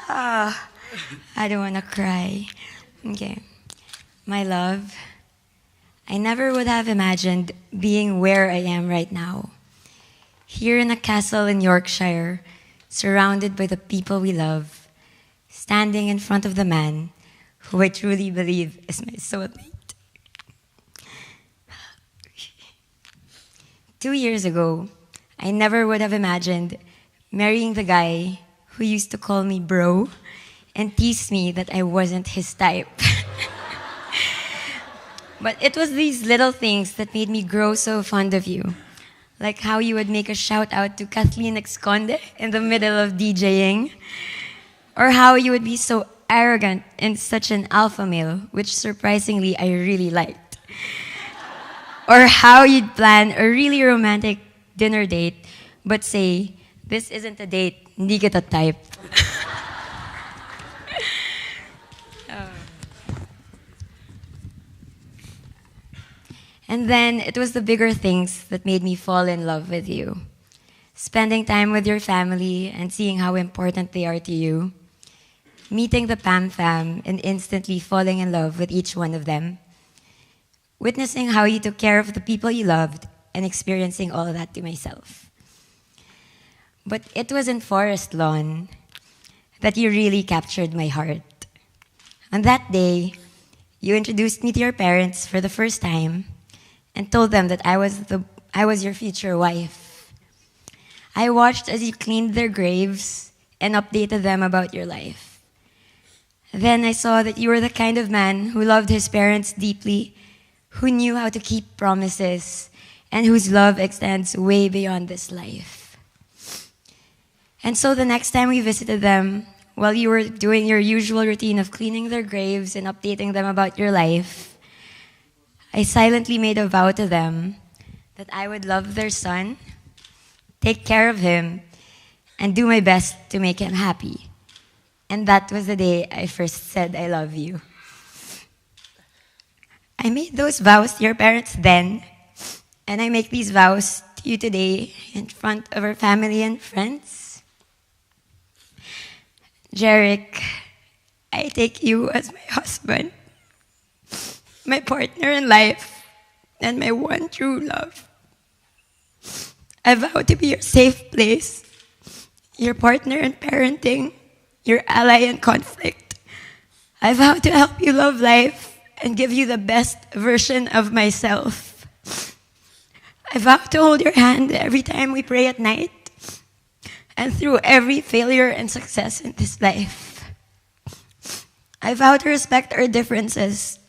I don't want to cry. Okay. My love, I never would have imagined being where I am right now. Here in a castle in Yorkshire, surrounded by the people we love, standing in front of the man who I truly believe is my soulmate. 2 years ago, I never would have imagined marrying the guy who used to call me bro and tease me that I wasn't his type. But it was these little things that made me grow so fond of you. Like how you would make a shout out to Cathleen Marc in the middle of DJing. Or how you would be so arrogant and such an alpha male, which surprisingly I really liked. Or how you'd plan a really romantic dinner date, but say, this isn't a date, hindi kita type. And then it was the bigger things that made me fall in love with you. Spending time with your family and seeing how important they are to you. Meeting the Pam Fam and instantly falling in love with each one of them. Witnessing how you took care of the people you loved and experiencing all of that to myself. But it was in Forest Lawn that you really captured my heart. On that day, you introduced me to your parents for the first time and told them that I was your future wife. I watched as you cleaned their graves and updated them about your life. Then I saw that you were the kind of man who loved his parents deeply, who knew how to keep promises, and whose love extends way beyond this life. And so the next time we visited them, while you were doing your usual routine of cleaning their graves and updating them about your life, I silently made a vow to them that I would love their son, take care of him, and do my best to make him happy. And that was the day I first said I love you. I made those vows to your parents then, and I make these vows to you today in front of our family and friends. Jarek, I take you as my husband, my partner in life, and my one true love. I vow to be your safe place, your partner in parenting, your ally in conflict. I vow to help you love life and give you the best version of myself. I vow to hold your hand every time we pray at night and through every failure and success in this life. I vow to respect our differences,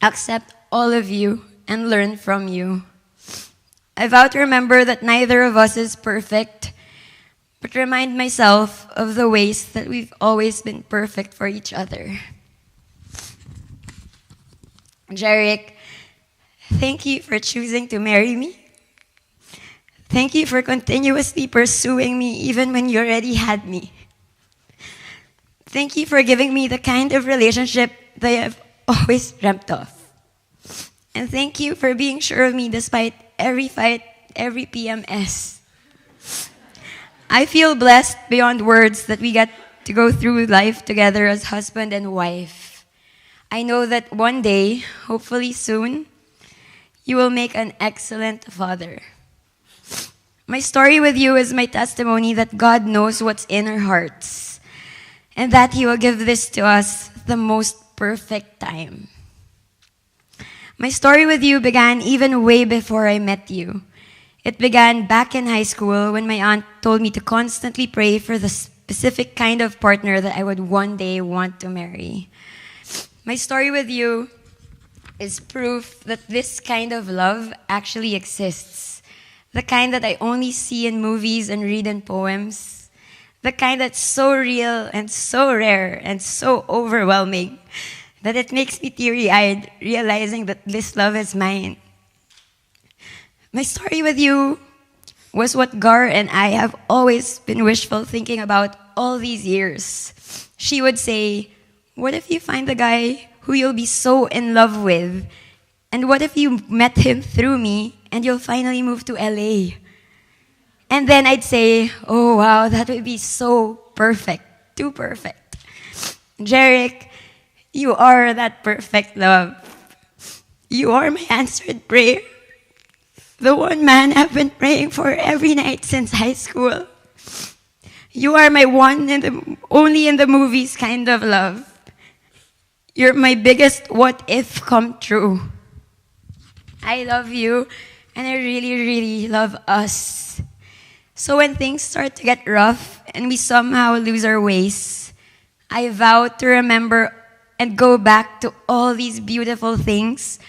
accept all of you, and learn from you. I vow to remember that neither of us is perfect, but remind myself of the ways that we've always been perfect for each other. Jarek, thank you for choosing to marry me. Thank you for continuously pursuing me even when you already had me. Thank you for giving me the kind of relationship that I've always dreamt of. And thank you for being sure of me despite every fight, every PMS. I feel blessed beyond words that we get to go through life together as husband and wife. I know that one day, hopefully soon, you will make an excellent father. My story with you is my testimony that God knows what's in our hearts and that He will give this to us the most perfect time. My story with you began even way before I met you. It began back in high school when my aunt told me to constantly pray for the specific kind of partner that I would one day want to marry. My story with you is proof that this kind of love actually exists. The kind that I only see in movies and read in poems. The kind that's so real and so rare and so overwhelming that it makes me teary-eyed realizing that this love is mine. My story with you was what Gar and I have always been wishful thinking about all these years. She would say, what if you find the guy who you'll be so in love with? And what if you met him through me and you'll finally move to LA? And then I'd say, oh wow, that would be so perfect, too perfect. Jeric, you are that perfect love. You are my answered prayer. The one man I've been praying for every night since high school. You are my one and the only in the movies kind of love. You're my biggest what if come true. I love you, and I really, really love us. So when things start to get rough and we somehow lose our ways, I vow to remember and go back to all these beautiful things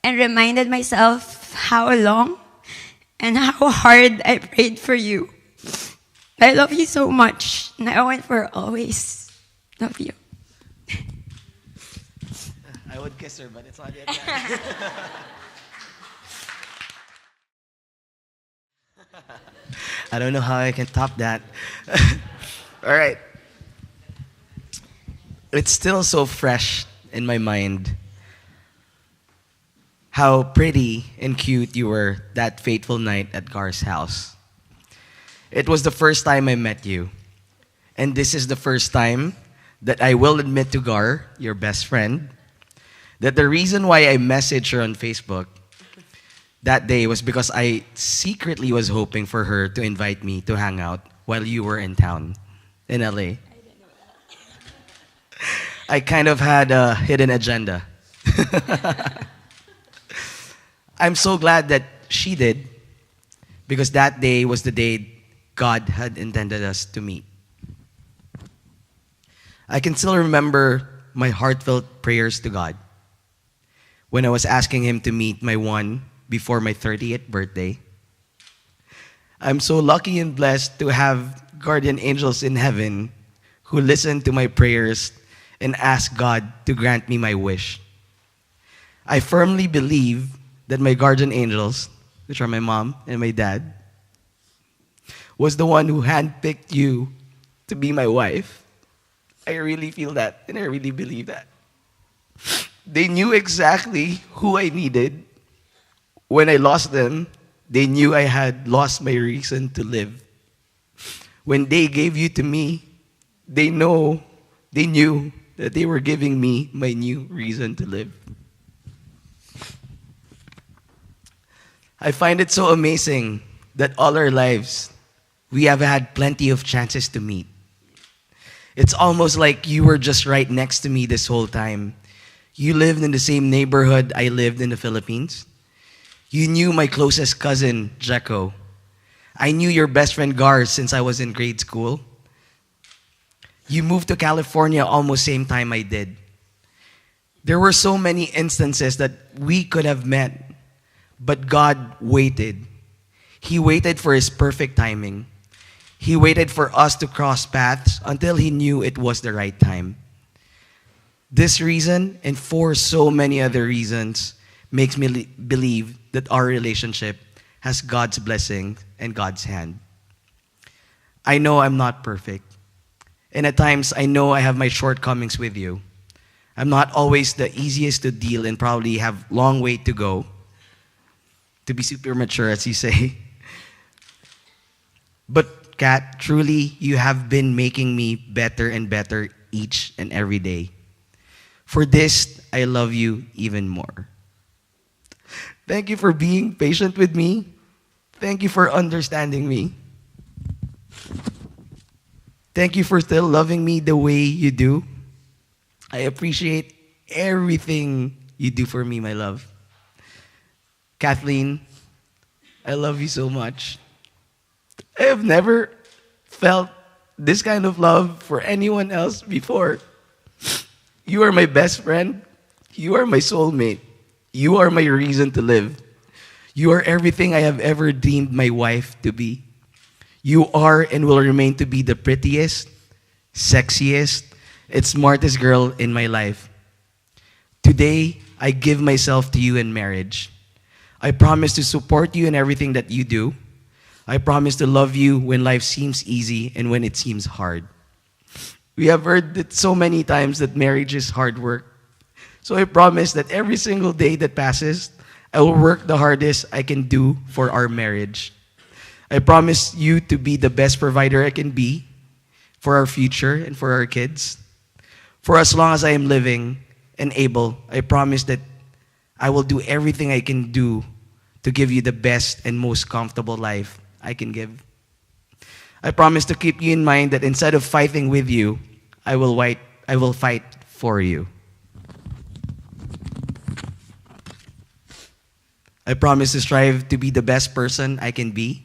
and reminded myself how long and how hard I prayed for you. I love you so much, now and for always. Love you. I would kiss her, but it's not yet. I don't know how I can top that. All right. It's still so fresh in my mind how pretty and cute you were that fateful night at Gar's house. It was the first time I met you. And this is the first time that I will admit to Gar, your best friend, that the reason why I messaged her on Facebook that day was because I secretly was hoping for her to invite me to hang out while you were in town in LA. I didn't know that. I kind of had a hidden agenda. I'm so glad that she did, because that day was the day God had intended us to meet. I can still remember my heartfelt prayers to God when I was asking Him to meet my one before my 30th birthday. I'm so lucky and blessed to have guardian angels in heaven who listen to my prayers and ask God to grant me my wish. I firmly believe that my guardian angels, which are my mom and my dad, was the one who handpicked you to be my wife. I really feel that, and I really believe that. They knew exactly who I needed. When I lost them, they knew I had lost my reason to live. When they gave you to me, they knew that they were giving me my new reason to live. I find it so amazing that all our lives, we have had plenty of chances to meet. It's almost like you were just right next to me this whole time. You lived in the same neighborhood I lived in the Philippines. You knew my closest cousin, Jeko. I knew your best friend, Gar, since I was in grade school. You moved to California almost same time I did. There were so many instances that we could have met, but God waited. He waited for His perfect timing. He waited for us to cross paths until He knew it was the right time. This reason, and for so many other reasons, makes me believe that our relationship has God's blessing and God's hand. I know I'm not perfect. And at times, I know I have my shortcomings with you. I'm not always the easiest to deal and probably have long way to go to be super mature, as you say. But Kat, truly, you have been making me better and better each and every day. For this, I love you even more. Thank you for being patient with me. Thank you for understanding me. Thank you for still loving me the way you do. I appreciate everything you do for me, my love. Cathleen, I love you so much. I have never felt this kind of love for anyone else before. You are my best friend. You are my soulmate. You are my reason to live. You are everything I have ever dreamed my wife to be. You are and will remain to be the prettiest, sexiest, and smartest girl in my life. Today, I give myself to you in marriage. I promise to support you in everything that you do. I promise to love you when life seems easy and when it seems hard. We have heard it so many times that marriage is hard work. So I promise that every single day that passes, I will work the hardest I can do for our marriage. I promise you to be the best provider I can be for our future and for our kids. For as long as I am living and able, I promise that I will do everything I can do to give you the best and most comfortable life I can give. I promise to keep you in mind that instead of fighting with you, I will fight for you. I promise to strive to be the best person I can be.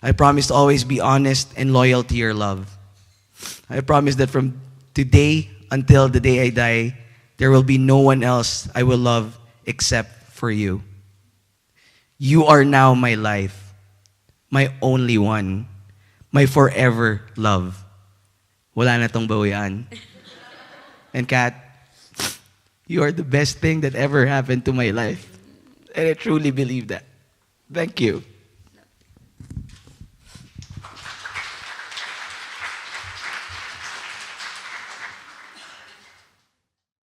I promise to always be honest and loyal to your love. I promise that from today until the day I die, there will be no one else I will love except for you. You are now my life, my only one, my forever love. Wala na tong bawian. And Kat, you are the best thing that ever happened to my life. And I truly believe that. Thank you.